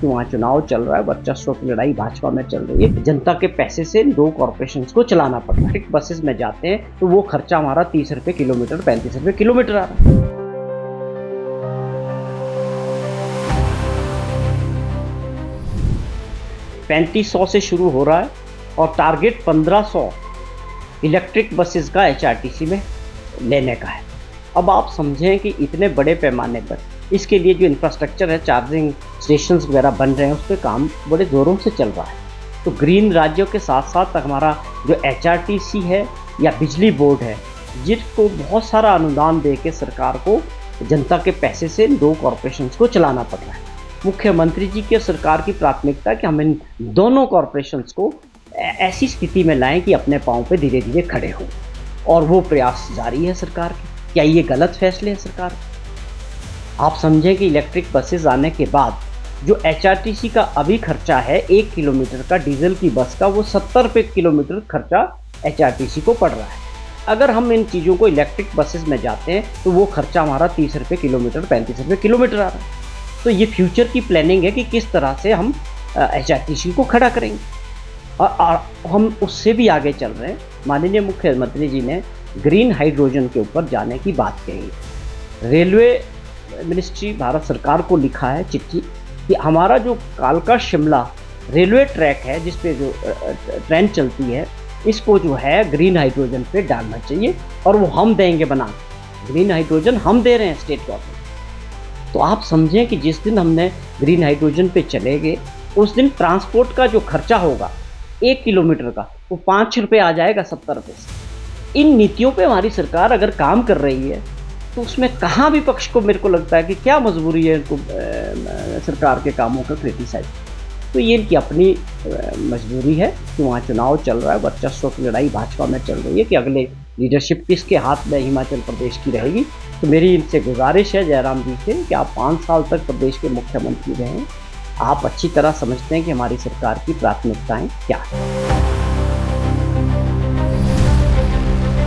कि वहाँ चुनाव चल रहा है, वर्चस्व की लड़ाई भाजपा में चल रही है। जनता के पैसे से 2 कॉर्पोरेशंस को चलाना पड़ रहा है। बसेस में जाते हैं तो वो खर्चा हमारा 30 रुपये किलोमीटर, 35 रुपये किलोमीटर आ रहा है। 3500 से शुरू हो रहा है और टारगेट 1500 इलेक्ट्रिक बसेस का एचआरटीसी में लेने का है। अब आप समझें कि इतने बड़े पैमाने पर इसके लिए जो इंफ्रास्ट्रक्चर है, चार्जिंग स्टेशंस वगैरह बन रहे हैं, उस पर काम बड़े ज़ोरों से चल रहा है। तो ग्रीन राज्यों के साथ साथ हमारा जो एचआरटीसी है या बिजली बोर्ड है, जिसको बहुत सारा अनुदान दे के सरकार को जनता के पैसे से 2 कॉर्पोरेशंस को चलाना पड़ रहा है। मुख्यमंत्री जी की सरकार की प्राथमिकता कि हम इन दोनों कॉर्पोरेशंस को ऐसी स्थिति में लाएं कि अपने पाँव पे धीरे धीरे खड़े हों, और वो प्रयास जारी है सरकार के। क्या ये गलत फैसले हैं सरकार? आप समझें कि इलेक्ट्रिक बसेस आने के बाद जो एचआरटीसी का अभी खर्चा है 1 किलोमीटर का डीजल की बस का, वो 70 रुपये किलोमीटर खर्चा एचआरटीसी को पड़ रहा है। अगर हम इन चीज़ों को इलेक्ट्रिक बसेस में जाते हैं तो वो खर्चा हमारा 30 रुपये किलोमीटर, 35 रुपये किलोमीटर आ रहा है। तो ये फ्यूचर की प्लानिंग है कि किस तरह से हम एचआरटीसी को खड़ा करेंगे, और हम उससे भी आगे चल रहे हैं। माननीय मुख्यमंत्री जी ने ग्रीन हाइड्रोजन के ऊपर जाने की बात कही है। रेलवे मिनिस्ट्री भारत सरकार को लिखा है चिट्ठी कि हमारा जो कालका शिमला रेलवे ट्रैक है, जिस पे जो ट्रेन चलती है, इसको जो है ग्रीन हाइड्रोजन पे डालना चाहिए, और वो हम देंगे बना। ग्रीन हाइड्रोजन हम दे रहे हैं स्टेट गवर्नमेंट। तो आप समझें कि जिस दिन हमने ग्रीन हाइड्रोजन पे चलेंगे, उस दिन ट्रांसपोर्ट का जो खर्चा होगा 1 किलोमीटर का, वो 5 रुपये आ जाएगा 70 रुपये से। इन नीतियों पे हमारी सरकार अगर काम कर रही है तो उसमें कहाँ विपक्ष को, मेरे को लगता है कि क्या मजबूरी है इनको सरकार के कामों का क्रिटिसाइज। तो ये इनकी अपनी मजबूरी है कि वहाँ चुनाव चल रहा है, वर्चस्व की लड़ाई भाजपा में चल रही है कि अगले लीडरशिप किसके हाथ में हिमाचल प्रदेश की रहेगी। तो मेरी इनसे गुजारिश है जयराम जी से कि आप 5 साल तक प्रदेश के मुख्यमंत्री रहें। आप अच्छी तरह समझते हैं कि हमारी सरकार की प्राथमिकताएं क्या हैं।